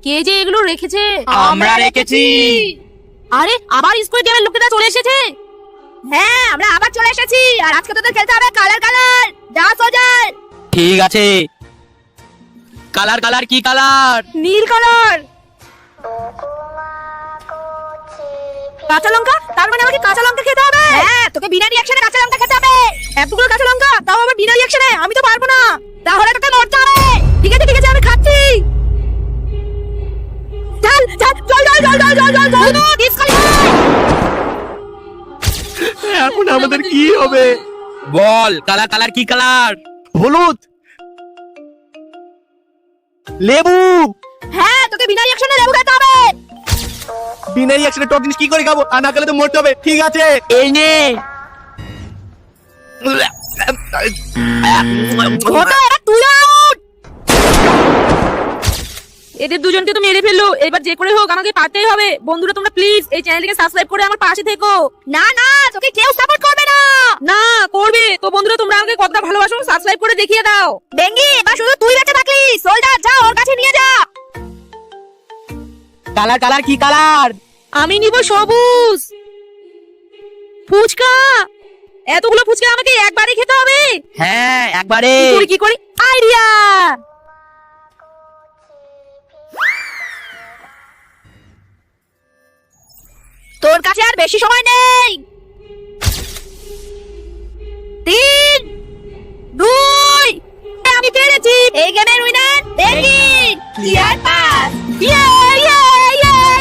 কে যে এগুলো রেখেছে? আমরা রেখেছি। আরে আবার স্কুইড গেমের লোকেরা চলে এসেছে। হ্যাঁ, আমরা আবার চলে এসেছি। আর আজকে তোদের খেলতে হবে কালার কালার। যা সোজার। ঠিক আছে। কালার কালার কি কালার? নীল কালার। কাঁচা লঙ্কা? তার মানে আমাকে কাঁচা লঙ্কা খেতে হবে? হ্যাঁ, তোকে বিনা রিঅ্যাকশনে কাঁচা লঙ্কা খেতে হবে। এতগুলো কাঁচা লঙ্কা, তাও আবার বিনা রিঅ্যাকশনে? আমি তো পারবো না। তাহলে তোকে মরতে হবে। ঠিক আছে ঠিক আছে, আমি খাচ্ছি। চল চল চল চল চল চল চল চল চল ডিসকালিফাই। এখন আমাদের কি হবে? বল কালার কালার কি কালার? হলুদ, লেবু। হ্যাঁ, তোকে বিনা রিঅ্যাকশনে লেবু খেতে হবে। বিনা রিঅ্যাকশনে টক জিনিস কি করে খাবো? আর না খেলে তো মরতে হবে। ঠিক আছে, এই নে। ওটা এবার তুই আউট। এদের দুজনকে তো মেরে ফেললো, এবার যে করে হোক আমাকে পারতেই হবে। বন্ধুরা তোমরা প্লিজ এই চ্যানেলটিকে সাবস্ক্রাইব করে আমার পাশে থেকো। না না, তোকে কেউ সাপোর্ট করবে না। না করবে তো বন্ধুরা, তোমরা আমাকে কতটা ভালোবাসো সাবস্ক্রাইব করে দেখিয়ে দাও। ডেঙ্গি, এবার শুধু তুই বেঁচে থাকলি। সোল্ডার, যা ওর কাছে নিয়ে যা। কালার কালার কি কালার? আমি নিব সবুজ। ফুচকা, এতগুলো ফুচকা আমাকে একবারে খেতে হবে? হ্যাঁ একবারে। কি করি আইডিয়া। তোর কাছে আর বেশি সময় নেই। 3, 2, আমি পেরেছি। এই গেমের উইনার ডেঙ্গি। Clear pass. ইয়ে!